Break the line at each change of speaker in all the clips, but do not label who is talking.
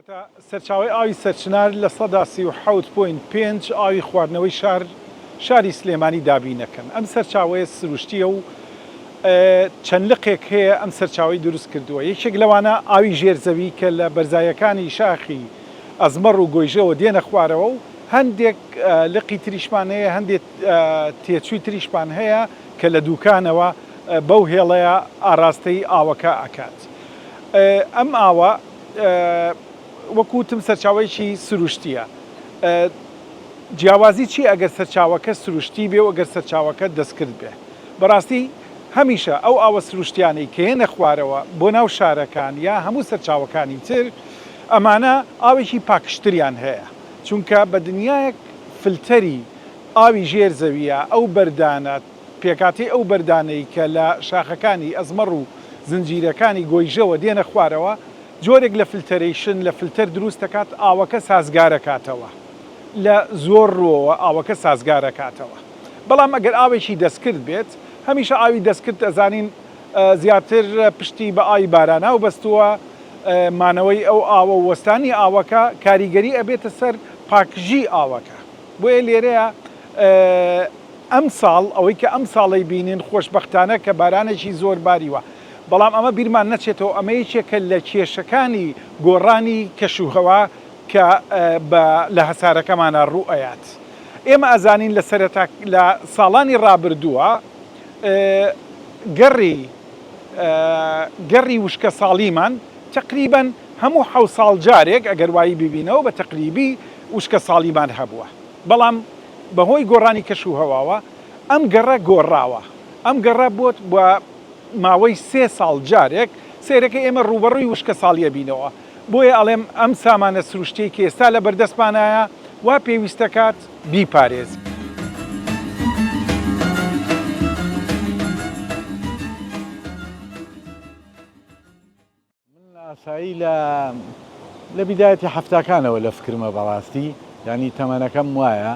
کەواتە سەرچاوی ئاوی سەرچنار لە 1970.5 ئاوی خواردنەوەی شاری سلێمانی دابینەکەن. ئەم سەرچاوەیە سروشتیە و چەند لقێک هەیە ئەم سەرچاوی دروست کردووە. یەکێک لەوانە ئاوی ژێرزەوی کە لە بەرزایەکانی شاخی ئەزمەڕ و گۆیژەوە دێنە خوارەوە و هەندێک لقی تریشمان هەیە، هەندێک تێچووی تریشمان هەیە کە لە دوکانەوە بەو هێڵەیە ئاراستەی ئاوەکە ئەکات. ئەم ئاوە وەکوتم سەرچاوەیەکی سروشتیە. جیاوازی چی ئەگەر سەرچاوەکە سروشتی بێ و ئەگەر سەرچاوەکە دەستکرد بێ؟ بەڕاستی هەمیشە ئەو ئاوە سروشتیانەی کە هێنە خوارەوە بۆ ناو شارەکان یا هەموو سەرچاوەکانی تر ئەمانە ئاوێکی پاکشتریان هەیە، چونکە بە دنیایەک فلتەری ئاوی ژێر زەویە ئەو بەردانە پێکاتی ئەو بەردانەی کە لە شاخەکانی ئەزمەڕ و زنجیرەکانی گۆیژەوە دێنە خوارەوە جۆرێک لە فلتەرێشن لە فلتەر دروست دەکات، ئاوەکە سازگارەکاتەوە، لە زۆر ڕۆوە ئاوەکە سازگارەکاتەوە. بەڵام ئەگەر ئاوێکی دەستکرد بێت، هەمیشە ئاوی دەستکرد ئەزانین زیاتر پشتی بە ئاوی بارانە و بەستووە مانەوەی ئەو ئاوە وەستانی ئاوەکە کاریگەری ئەبێتە سەر پاکژی ئاوەکە. بۆیە لێرەیە ئەم ساڵ ئەوەی کە ئەم ساڵی بینین خۆشبەختانە کە بارانێکی زۆر باریوە، بەڵام ئەمە بیرمان نەچێتەوە ئەمە یەکێکە لە کێشەکانی گۆڕانی کەشوهەوا کە لە هەسارەکەمانە ڕوئەیات. ئێمە ئەزانین لە ساڵانی ڕابردووە گەڕی وشکە ساڵیمان تقریباً هەموو 7 ساڵ جارێک ئەگەر وایی ببینەوە بە تقریبی وشکە ساڵیمان هەبووە. بەڵام بەهۆی گۆڕانی کەشوهەواوە ئەم گەڕە گۆڕاوە. ئەم گەڕە بۆت بە ماوەی 3 ساڵ جارێک سێرەکە ئێمە ڕوبەڕووی وشکە ساڵیە بینەوە. بۆیە ئەڵێم ئەم سامانە سروشتەی کە ئێستا لە بەردەستمانایە وا پێویستەکات بیپارێز.
من ئاسایی لە بیدایەتی هەفتاکانەوە لە فکرمە بەڕاستی، ینی تەمەنەکەم وایە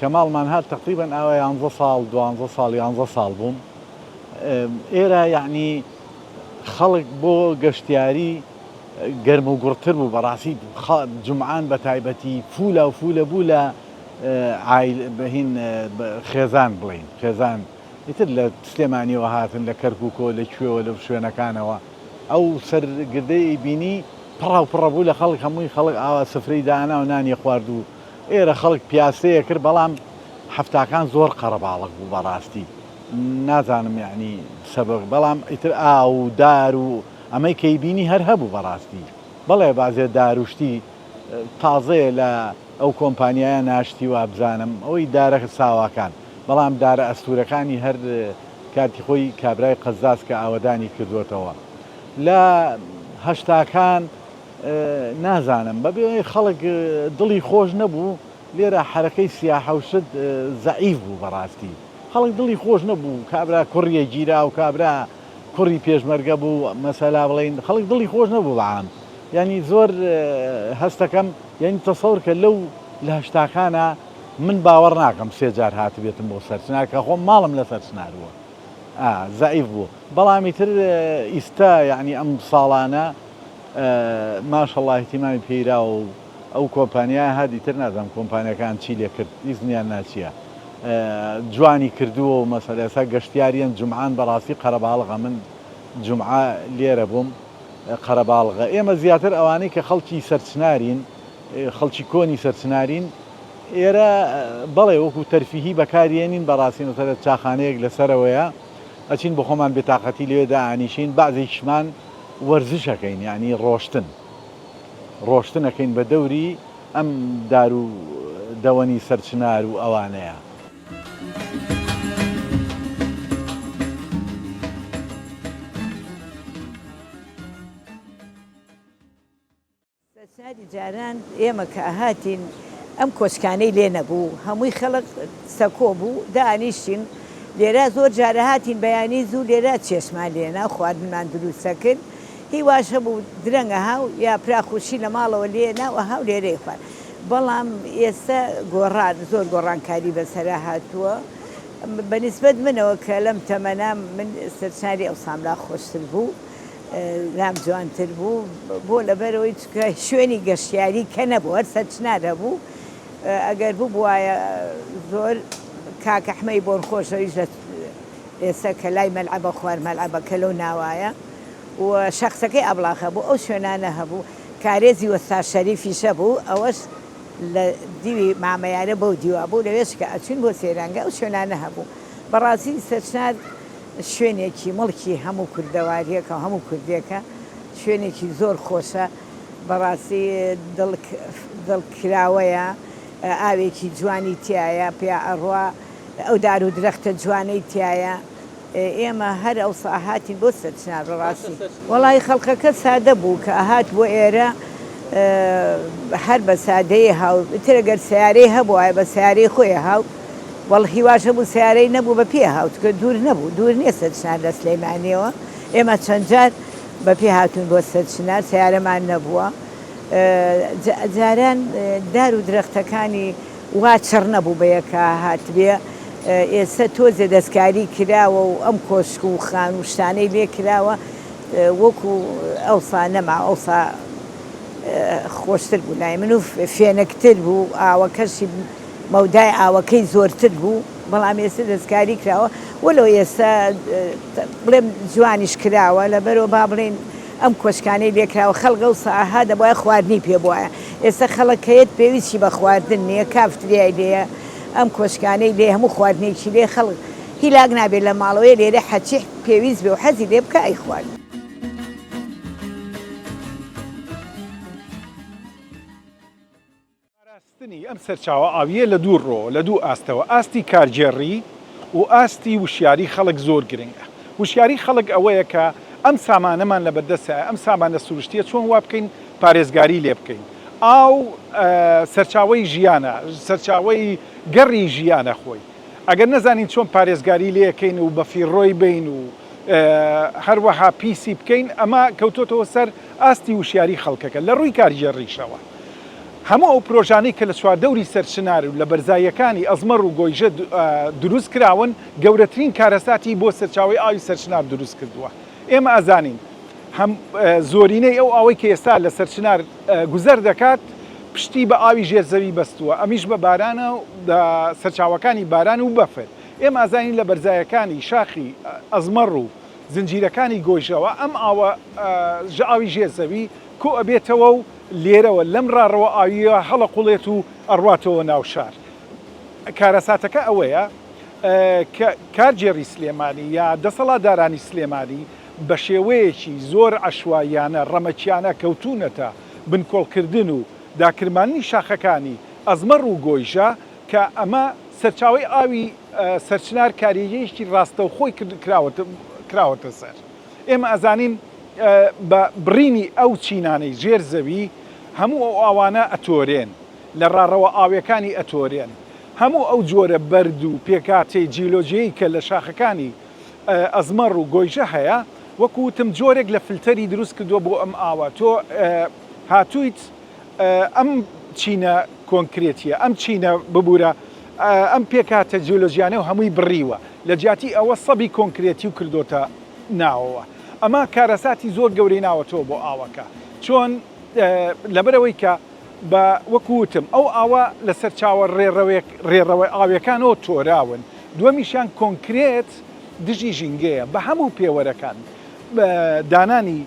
کە ماڵمان هات تقریبا ئاوە 11 ساڵ 12 ساڵ 11 ساڵ بووم. ئێرە یعنی خەڵک بۆ گەشتیاری گەرم و گوڕتر بوو بەڕاستی، جمعان بە تایبەتی فولە بوو لە بەهین خێزان بڵین، خێزان ئیتر لە سلێمانیەوە هاتن لە کەرکووکۆ لە کوێوە لە شوێنەکانەوە ئەو سەرگردەی بینی پڕە بوو لە خەڵک، هەمووی خەڵک ئاوا سفرەی دانا و نانی خوارد و ئێرە خەڵک پیاسەیە کرد، بەڵام هەفتاکان زۆر قەرەباڵغ بوو بەڕاستی. نازانم یعنی سەبق، بەڵام ئیتر ئاو و دار و ئەمەی کەیبینی هەر هەبوو بەڕاستی. بەڵێ بازێ داروشتی تازەیە لە ئەو کۆمپانیایە ناشتی و بزانم ئەوەی دارە ساواکان، بەڵام دارە ئەستورەکانی هەر کاتی خۆی کابرای قەزاز کە ئاوەدانی کردوێتەوە. لە هەشتاکان نازانم بەبێ خەڵک دڵی خۆش نەبوو، لێرە حرەکەی سیاحەوشت زەعیف بوو بەڕاستی، خەڵک دڵی خۆش نەبوو، کابرا کوڕیە گیرا و کابرا کوڕی پێشمەرگە بوو، مەسەلا بڵین خەڵک دڵی خۆش نەبوو بەعام. ینی زۆر هەستەکەم ینی تەسەور کە لەو لە هەشتاکانە من باوەڕ ناکەم 3 جار هاتبێتم بۆ سەرچنار کە خۆم ماڵم لە سەرچناروە زەعیف بوو. بەڵامی تر ئیستا یعنی ئەم ساڵانە ماشەڵڵا احتیمامی پێیرا و ئەو کۆمپانیای هادی تر نازانم کۆمپانیەکان چی لێ کرد، ئیزنیان ناچیە جوانی کردووە و مەسەلە ئێستا گەشتیاریان جمعان بەڕاستی قەرەباڵغە. من جمعە لێرە بووم قەرەباڵغە. ئێمە زیاتر ئەوانەی کە خەڵکی سەرچنارین، خەڵکی کۆنی سەرچنارین، ئێرە بەڵێ وەکو تەرفیهی بەکارێنین بەڕاستینەوە چاخانەیەک لەسەرەوەیە ئەچین بۆ خۆمان بێتاقەتی لێدا ئانیشین، بەعزێکیشمان وەرزشەکەین، ینی ڕۆشتنەکەین بە دەوری ئەم دار و دەوەنی سەرچنار و ئەوانەیە.
سەرچناری جاران ئێمە کە هاتین ئەم کۆچکانەی لێ نەبوو، هەمووی خەڵک سەکۆ بوو دانیشتین لێرە، زۆر جارە هاتین بەیانی زوو لێرە چێشمان لێنا خواردنمان دروستە کرد، هیواش هەبوو درەنگە هاو یا پراخوشی لە ماڵەوە لێنا و هاو لێرەی خوارد. بەڵام ئێستا گۆڕان زۆر گۆڕانکاری بەسەرا هاتووە بەنسبەت منەوە کە لەم تەمەنا من سەرچناری ئەو ساملا خۆشتر بوو لام جوانتر بوو بۆ لەبەرەوەی شوێنی گەشتیاری کە نەبوو هەر سەرچنارە بوو ئەگەر بوو بواە زۆر کاکەحمەی بۆن خۆشەویش لە ئێستا کە لای مەلعەبە خوار مەلعەبەکە لەو ناوایە و شەخصەکەی ئەبلاخە بوو ئەو شوێنانە هەبوو کارێزی وەستا شەریفیشە بوو ئەوەش لە دیوی مامەیانە بەو دیوە بوو لەوێش کە ئەچون بۆ سێرانگە ئەو شوێنانە هەبوو بەڕاستی سەرچنار شوێنێکی مڵکی هەموو کوردەواریەکە و هەموو کوردێکە شوێنێکی زۆر خۆشە بەڕاستی دڵکراوەیە ئاوێکی جوانی تایە پێ ئەڕوا ئەو دار و درەختە جوانەی تایە ئێمە هەر ئەو ساهاتین بۆ سەرچنار بەڕاستی وەڵی خەڵقەکە سادە بوو کە ئاهات بۆ ئێرە هەر بە سادەیە هاو ترەگەر سیارەی هەبووە بە سیارەی خۆی هاو وەڵ هیواش هەبوو سیارەی نەبوو بە پێ هاوتکە دوور نەبوو دوور نییە سەرچنار لە سلەیمانیەوە ئێمە چەند جار بە پێ هاتوون بۆ سەرچنار سیارەمان نەبووە جاران دار و درەختەکانی وا چڕ نەبوو بە یەکە هات بێ ئێستا تۆزێ دەستکاری کراوە و ئەم کۆشک و خان و شتانەی لێ کراوە وەکو ئەوسا نەما ئەوسا خۆشتر بوو لای من و فێنەکتر بوو ئاوەکەشی مەودای ئاوەکەی زۆرتر بوو بەڵام ئێستا دەستکاری کراوە وەلو ئێستا بڵێم جوانیش کراوە لەبەرەوە با بڵێن ئەم کۆشکانەی لێکراوە خەڵگە و ساها دەبواە خواردنی پێ بواە ئێستا خەڵەکەیت پێویستی بە خواردن نییە کافتریای لێیە ئەم کۆشکانەی لێ هەموو خواردنێکی لێ خەڵک هیلاک نابێت لە ماڵەوەی لێرە حەچی پێویست بێ و حەزی لێ بکە ئەی خوارد
پاراستنی ئەم سەرچاوە ئاویە لە دوو ڕۆ لە دوو ئاستەوە ئاستی کارجێڕی و ئاستی وشیاری خەڵک زۆر گرنگە وشیاری خەڵک ئەوەیە کە ئەم سامانەمان لە بەردەستە ئەم سامانە سروشتیە چۆن وا بکەین پارێزگاری لێ بکەین ئاو سەرچاوەی ژیانە سەرچاوەی گەڕی ژیانە خۆی ئەگەر نەزانین چۆن پارێزگاری لێەکەین و بە فیڕۆی بین و هەروەها پیسی بکەین ئەمە کەوتۆتەوە سەر ئاستی وشیاری خەڵکەکە لە ڕووی کارجێڕیشەوە هەموو ئەو پرۆژانەی کە لە چواردەوری سەرچنار و لە بەرزاییەکانی ئەزمەڕ و گۆیژە دروست کراون گەورەترین کارەساتی بۆ سەرچاوی ئاوی سەرچنار دروست کردووە ئێمە ئەزانین زۆرینەی ئەو ئاوەی کە ئێستا لە سەرچنار گوزەر دەکات پشتی بە ئاوی ژێرزەوی بەستووە ئەمیش بە بارانە و سەرچاوەکانی باران و بەفر ئێمە ئازانین لە بەرزایەکانی شاخی ئەزمەڕ و زنجیرەکانی گۆیژەوە ئەم ئاوی ژێرزەوی کۆ ئەبێتەوە و لێرەوە لەم ڕاڕەوە ئاویە هەڵە قوڵێت و ئەڕواتەوە ناو شار کارەساتەکە ئەوەیە کارجێڕی سلێمانی یا دەسەڵاتدارانی سلێمانی بە شێوەیەکی زۆر عەشواییانە ڕەمەچیانە کەوتونەتە بنکۆڵکردن و داکرمانی شاخەکانی ئەزمەڕ و گۆیژە کە ئەمە سەرچاوی ئاوی سەرچنار کاریگەیەکی ڕاستەوخۆی کراوەتە سەر ئێمە ئەزانین بە بڕینی ئەو چینانەی ژێر زەوی هەموو ئەو ئاوانە ئەتۆرێن لە ڕاڕەوە ئاویەکانی ئەتۆرێن هەموو ئەو جۆرە بەرد و پێکاتەی جیۆلۆژیایی کە لە شاخەکانی ئەزمەڕ و گۆیژە هەیە وەکوتم جۆرێک لە فلتەری دروست کردووە بۆ ئەم ئاوە تۆ هاتوویت ئەم چینە کۆنکرێتیە ئەم چینە ببوورە ئەم پێکاتە جیۆلۆژیانە و هەمووی بڕیوە لە جیاتی ئەوە سەبی کۆنکرێتی و کردوتە ناوەوە ئەمە کارەساتی زۆر گەورەی ناوەتەوە بۆ ئاوەکە چۆن لەبەرەوەی کە بە وەکوتم ئەو ئاوە لە سەرچاوە ڕێڕەوەی ئاویەکانەوە تۆراون دووەمیشیان کۆنکرێت دژی ژینگەیە بە هەموو پێوەرەکان دانانی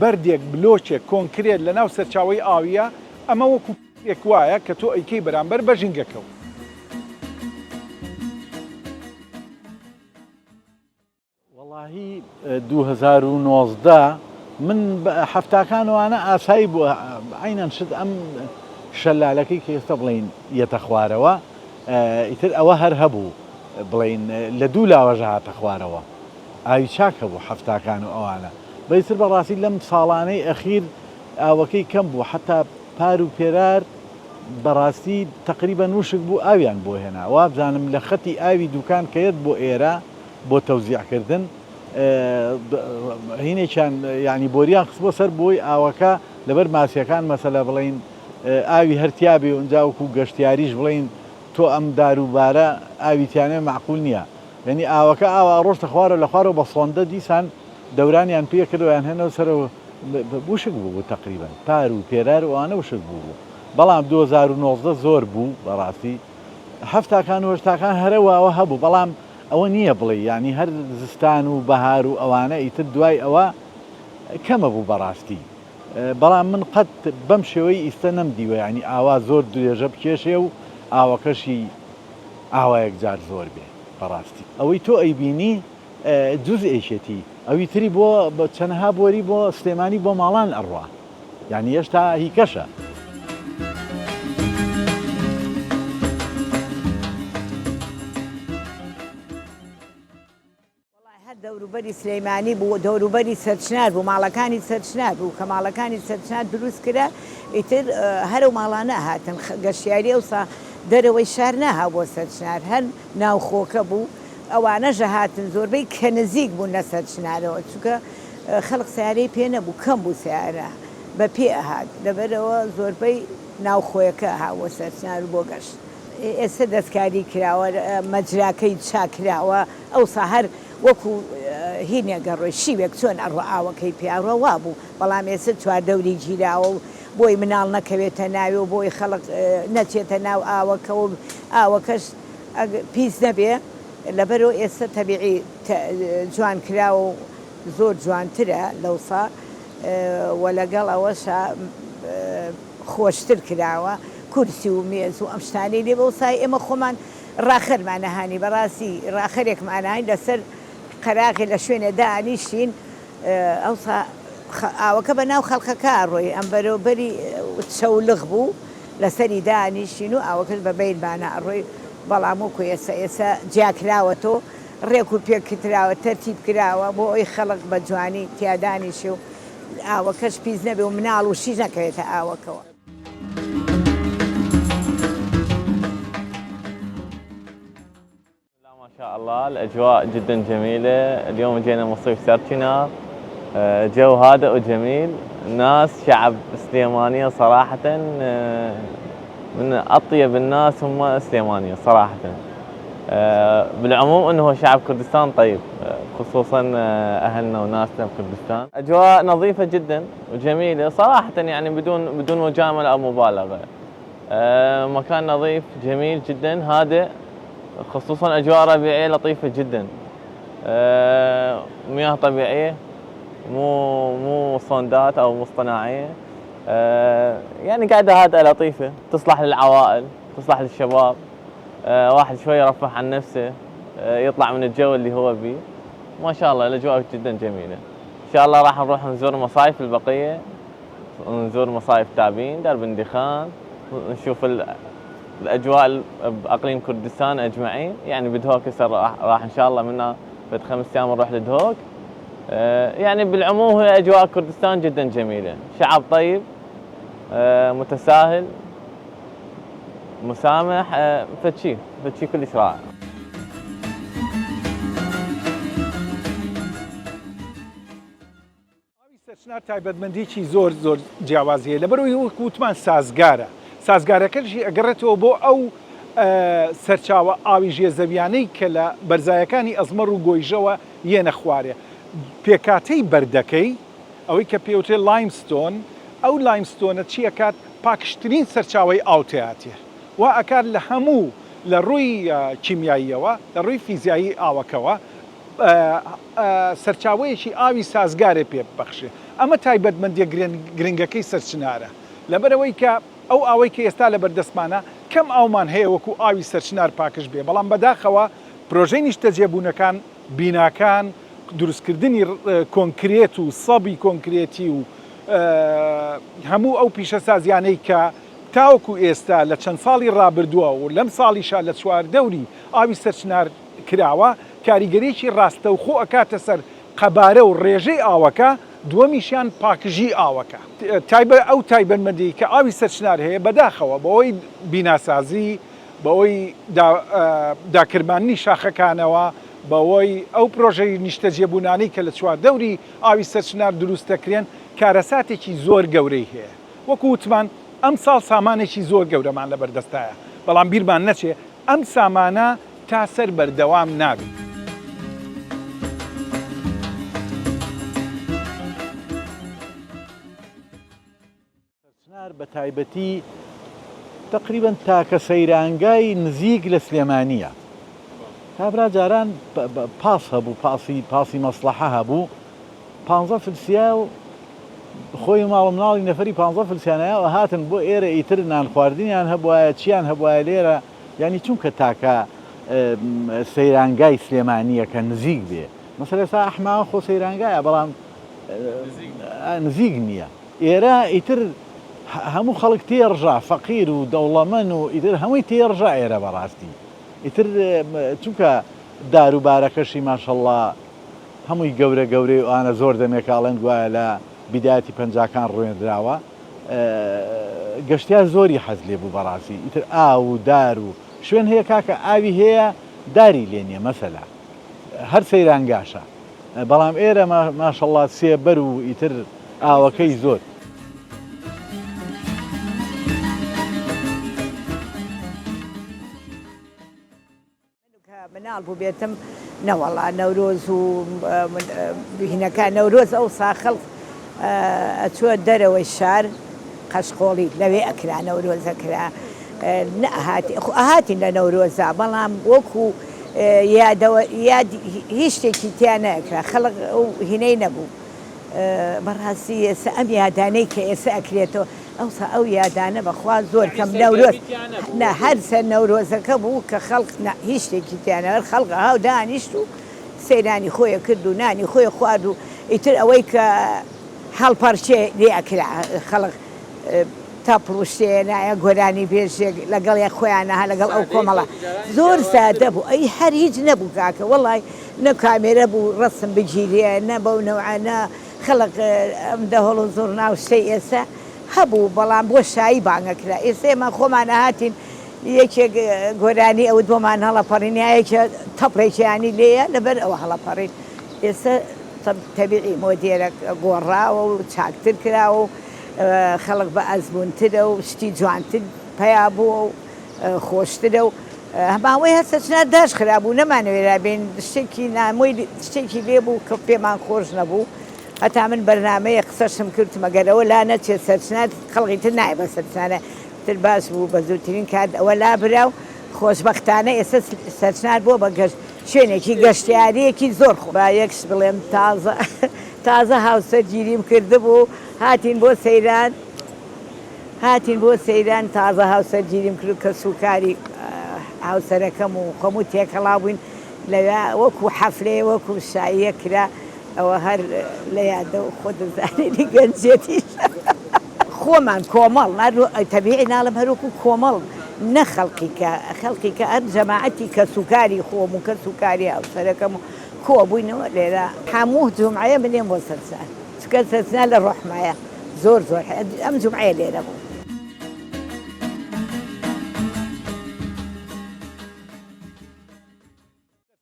بەردێک بلۆچێک کۆنکرێت لە ناو سەرچاوی ئاویە ئەمە وەکو ێک وایە کە تۆ ئەیکەی بەرامبەر بە ژینگەکەوت
وەڵاهی 2019 من هەفتاکانوانە ئاسایی بووە عینەن شت ئەم شەلالەکەی کە ئێستا بڵین یەتە خوارەوە ئیتر ئەوە هەر هەبوو بڵین لە دوو لاوەژە هاتە خوارەوە ئاوی چاکە بوو هەفتاکان و ئەوانە بەیتر بەڕاستی لەم ساڵانەی ئەخیر ئاوەکەی کەم بوو حتا پار و پێرار بەڕاستی تقریبا نوشک بوو ئاویان بۆ هێنا وابزانم لە خەتی ئاوی دوکان کەیت بۆ ئێرە بۆ تەوزیعکردن هینێکیان ینی بۆریان خست بۆ سەر بۆی ئاوەکە لەبەر ماسیەکان مەسەلە بڵین ئاوی هەرتیابێ ئەوجاوەکو گەشتیاریش بڵین تۆ ئەم داروبارە ئاویتیانە معقول نییە یعنی ئاوەکە ئاوا ڕۆژتە خوارە لە خوارەوە بە سۆندە دیسان دەورانیان پێ کردویان هێنەوە سەرەوە وشک بوو تقریبا پار و پێرار وانە وشک بوو بەڵام 2019 زۆر بوو بەڕاستی هەفتاکان و هەشتاکان هەرەوەوە هەبوو بەڵام ئەوە نییە بڵێ ینی هەر زستان و بەهار و ئەوانە ئیتر دوای ئەوە کەمە بوو بەڕاستی بەڵام من قەت بەم شێوەی ئیستە نەمدیوە ینی ئاوا زۆر درێژە بکێشێ و ئاوەکەشی ئاوایەک جار زۆر بێ بەڕاستی ئەوەی تۆ ئەیبینی جوز ئێشێتی ئەوی تری بۆ چەندەها بۆری بۆ سلێمانی بۆ ماڵان ئەڕوا یعنی هێشتا هی کەشە.
دەوروبەری سلەیمانی بوو دەوروبەری سەرچنار بوو ماڵەکانی سەرچنار بوو کە ماڵەکانی سەرچنار دروست کرا ئیتر هەرو ماڵانە هاتن گەشتیاری ئەوسا دەرەوەی شار ناها بۆ سەرچنار هەر ناوخۆکە بوو ئەوانەژە هاتن زۆربەی کە نزیک بوون لە سەرچنارەوە چونکە خەڵق سیارەی پێ نەبوو کەم بوو سیارە بە پێ ئەهات لەبەرەوە زۆربەی ناوخۆیەکە هاوە سەرچنار بۆ گەشت ئێستا دەستکاری کراوە مەجراکەی چاکراوە ئەوسا هەر وەکو هینێگەڕۆی شیوێک چۆن ئەڕۆ ئاوەکەی پیاڕۆ وا بوو بەڵام ئێستا چواردەوری گیراوە و بۆی مناڵ نەکەوێتە ناوێ و بۆی خەڵق نەچێتە ناو ئاوەکە و ئاوەکەش پیس نەبێ لەبەرەوە ئێستا تەبیعی جوان کراوە و زۆر جوانترە لەوسا وە لەگەڵ ئەوەشە خۆشتر کراوە کورسی و مێز و ئەم شتانەی لێ بەوسای ئێمە خۆمان ڕاخەرمانەهانی بەڕاستی ڕاخەرێکمانهانی لەسەر قەراغی لە شوێنە دانیشتین ئەوسا ئاوەکە بە ناو خەڵکەکە ڕۆی ئەم بەرەوبەری چەولغ بوو لەسەری دانیشتین و ئاوەکەش بە بەیربانە ڕۆی بەڵام وەکو ئێستا جیاکراوەتۆ ڕێک و پێکراوە تەرتیب کراوە بۆ ئەوی خەڵق بە جوانی تیادانیشی و ئاوەکەش پیس نەبێ و مناڵ و شیش نەکەوێتە ئاوەکەوە.
ما شاء الله الأجواء جدا جميلة. اليوم جينا مصيف سرچنار، جو هادئ وجميل، ناس شعب سليمانية صراحة من أطيب الناس هم سليمانية صراحة. بالعموم أنه شعب كردستان طيب، خصوصا أهلنا وناسنا بكردستان. أجواء نظيفة جدا وجميلة صراحة يعني بدون مجاملة أو مبالغة. مكان نظيف جميل جدا هادئ، خصوصا أجواء ربيعية لطيفة جدا. مياه طبيعية مو صندات أو مصطنعية. يعني قاعدة هادئة لطيفة تصلح للعوائل تصلح للشباب. واحد شوي يرفه عن نفسه، يطلع من الجو اللي هو فيه. ما شاء الله الأجواء جدا جميلة. إن شاء الله راح نروح نزور مصايف البقية، نزور مصايف تابين، درب اندخان، نشوف الأجواء بأقليم كردستان أجمعين. يعني بدهوك راح إن شاء الله منا بعد 5 أيام نروح لدهوك. يعني بالعموم هي أجواء كردستان جدا جميلة، شعب طيب متساهل مسامح، فتشي كلش رائع.
سەرچنار تایبەتمەندیی زۆر جیاوازیە لەبەرەوەی وەکوتمان سازگارەکەشی ئەگەڕێتەوە بۆ ئەو سەرچاوە ئاوی ژێزەویانەی کە لە بەرزایەکانی ئەزمەڕ و گۆیژەوە یەنە خوارێ پێکاتەی بەردەکەی ئەوەی کە پێوتێ لایمستۆن ئەو لایمستۆنە چیەکات پاکشترین سەرچاوی ئاوتەیاتێ و ئەکات لە هەموو لە ڕووی کیمیاییەوە لە ڕووی فیزیایی ئاوەکەوە سەرچاوەیەکی ئاوی سازگارێ پێ ببەخشێ. ئەمە تایبەتمەندیە گرنگەکەی سەرچنارە لەبەرەوەی کە ئەو ئاوەی کە ئێستا لە بەردەستمانە کەم ئاومان هەیە وەکو ئاوی سەرچنار پاکش بێ، بەڵام بەداخەوە پرۆژەی نیشتەجێبوونەکان بیناکان دروستکردنی کۆنکرێت و سەبی کۆنکرێتی و هەموو ئەو پیشەسازیانەی کە تاوەکو ئێستا لە چەند ساڵی ڕابردووە و لەم ساڵیشا لە چواردەوری ئاوی سەرچنار کراوە کاریگەریی ڕاستەوخۆ ئەکاتە سەر قەبارە و ڕێژەی ئاوەکە، دووەمیشیان پاکژی ئاوەکە. ئەو تایبەتمەندی کە ئاوی سەرچنار هەیە بەداخەوە بەوەی بیناسازی، بەوەی داکرمانی شاخەکانەوە، بەوەی ئەو پرۆژەی نیشتەجێبوونانەی کە لە چواردەوری ئاوی سەرچنار دروستەکرێن کارەساتێکی زۆر گەورەی هەیە. وەکو وتمان ئەم ساڵ سامانێکی زۆر گەورەمان لە بەردەستایە، بەڵام بیرمان نەچێ ئەم سامانە تا سەر بەردەوام نابێت.
بە تایبەتی تقریبا تاکە سەیرانگای نزیک لە سلێمانیە کابرا جاران پاس هەبوو پاسی مەسلحە هەبوو 15 فلسیا و خۆی ماڵ مناڵی نەفەری 15 فلسیانەیە و هاتن بۆ ئێرە ئیتر نان خواردنیان هەبوایە چیان هەبوایە لێرە ینی چونکە تاکە سەیرانگای سلێمانیە کە نزیک بێ مەسەلە ئێستا ئەحماوە خۆ سەیرانگایە بەڵام نزیک نییە ئێرە ئیتر هەموو خەڵک تێڕژا فەقیر و دەوڵەمەن و ئیتر هەمووی تێڕژا ئێرە بەڕاستی ئیتر چونکە داروبارەکەشی ماشەڵڵا هەمووی گەورە گەورەی و ئانە زۆر دەمێکاڵێن گوایە لە بیداەتی پەنجاکان ڕوێنراوە گەشتیار زۆری حەز لێ بوو بەڕاستی ئیتر ئاو و دار و شوێن هەیە کاکە ئاوی هەیە داری لێ نییە مەسەلا هەر سەیرانگاشە بەڵام ئێرە ماشەڵڵا سێبەر و ئیتر ئاوەکەی زۆر
مناڵ بوو بێتم نەوەڵا نەورۆز و بهینەکان نەورۆز ئەو ساخەڵ ئەچووە دەرەوەی شار قەشقۆڵی لەوێ ئەکرا نەورۆزەکرا ئاهاتین لە نەورۆزە بەڵام وەکو هیچ شتێکی تیان نەکرا خەڵق ئەو هینەی نەبوو بەڕاستی ئێستا ئەم یادانەی کە ئێستا ئەکرێتەوە ئەوسا ئەو یادانە بەخوا زۆر کەم نەورۆز هەرسەر نەورۆزەکە بوو کە خەڵق هیچ شتێکی تیانە خەڵق هاو دانیشت و سەیرانی خۆیە کرد و نانی خۆی خوارد و ئیتر ئەوەی کە هەڵپەرچێ لێ ئەکرا خەڵق تاپڕشتێ نایە گۆرانی بێژێک لەگەڵ یە خۆیانە لەگەڵ ئەو کۆمەڵە زۆر سادە بوو ئەی هەر هیچ نەبوو کاکە وەڵی نە کامێرە بوو ڕستم بگیرێ نە بەو نەوعانە خەڵق ئەم دەهۆڵ و زۆر ناو شتەی ئێستا هەبوو بەڵام بۆ شایی بانگەکرا ئێستا ئێمە خۆمانە هاتین یەکێک گۆرانی ئەو بۆمان هەڵەپەڕین یەکێ تەپڕێکیانی لێیە لەبەر ئەوە هەڵەپەڕین ئێستا تەبیعی مۆدێرە گۆڕاوە و چاکتر کراوە و خەڵک بە ئەزبوونترە و شتی جوانتر پیا بووە و خۆشترە و هەماوەی هەستە چنە داش خرابوو نەمانەوێرا بێن شتێکی نامۆی شتێکی لێ بوو کە پێمان خۆش نەبوو هەتا من بەرنامەیە قسەشم کردمەگەرەوە لا نەچێت سەرچنات خەڵقی تر نایە بە سەرچانە تر باش بوو بە زووترین کات ئەوە لا برا و خۆشبەختانە ئێستا سەرچنات بۆ بە گەشت شوێنێکی گەشتیارەیەکی زۆر خۆ با یەکش بڵێم تازە هاوسەرگیریم کردبوو هاتین بۆ سەیران تازە هاوسەرگیریم کرد کە سوکاری هاوسەرەکەم و خەموو تێکەڵا بووین لەوێ وەکو حەفلێ وەکو شاییە کرا ئەوە هەر لە یادە و خۆ دەزانێنی گەنجێتیش خۆمان کۆمەڵ تەبیعی ناڵم هەروکو کۆمەڵ نە خەڵقی کە هەر جەماعەتی کە سوکاری خۆم و کە سوکاری هاوسەرەکەم و کۆ بووینەوە لێرە هەموو جومعەیە بنێم بۆ سەرچان چکە سەرچان لە ڕۆحمایە زۆر ئەم جومعەیە لێرە بوو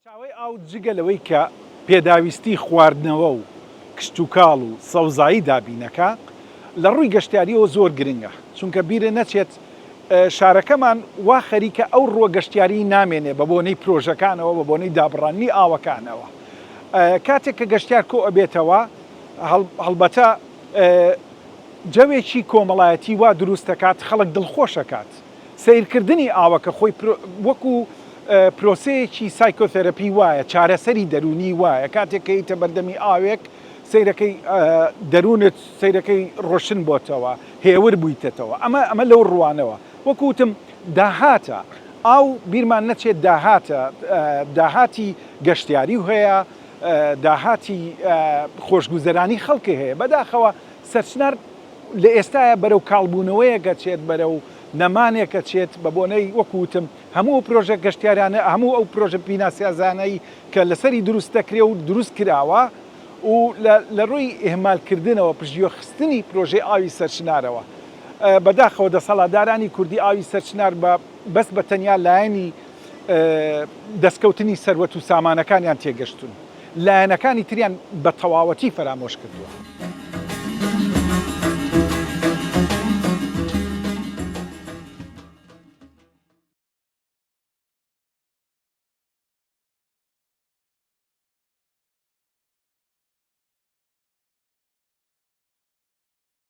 چاوەی ئاو جگە لەوەی کە پێداویستی خواردنەوە و کشت و کاڵ و سەوزایی دابینەکە لە ڕووی گەشتیاریەوە زۆر گرنگە چونکە بیرە نەچێت شارەکەمان وا خەریکە ئەو ڕووە گەشتیاری نامێنێ بە بۆنەی پرۆژەکانەوە بە بۆنەی دابڕانی ئاوەکانەوە کاتێک کە گەشتیار کۆ ئەبێتەوە هەڵبەتە جەوێکی کۆمەڵایەتی وا دروستەکات خەڵک دڵخۆشەکات سیرکردنی ئاوەکە خۆی وەکو پرۆسەیەکی سایکۆتەرەپی وایە چارەسەری دەرونی وایە کاتێک کە ئیتە بەردەمی ئاوێک سیرەکەی دەروونت سیرەکەی ڕۆشن بۆتەوە هێور بوویتەوە ئەمە لەو ڕوانەوە وەکوتم داهاتە ئاو بیرمان نەچێت داهاتی گەشتیاری هەیە داهاتی خۆشگوزەرانی خەڵکی هەیە بەداخەوە سەرچنار لە ئێستاە بەرەو کاڵبوونەوەیەکە چێت بەرەو نەمانێکە چێت بە بۆنەی وەکوتم هەموو پرۆژە گەشتیارانە هەموو ئەو پرۆژە پیناسیازانەی کە لەسەری دروست دەکرێ و دروست کراوە و لە ڕووی ئێمالکردنەوە پژیۆخستنی پرۆژەی ئاوی سەرچنارەوە بەداخەوە دەسەڵاتدارانی کوردی ئاوی سەرچنار بەس بە تەنیا لایەنی دەستکەوتنی سەروەت و سامانەکانیان تێگەشتون لایەنەکانی تریان بە تەواوەتی فەرامۆش کردووە.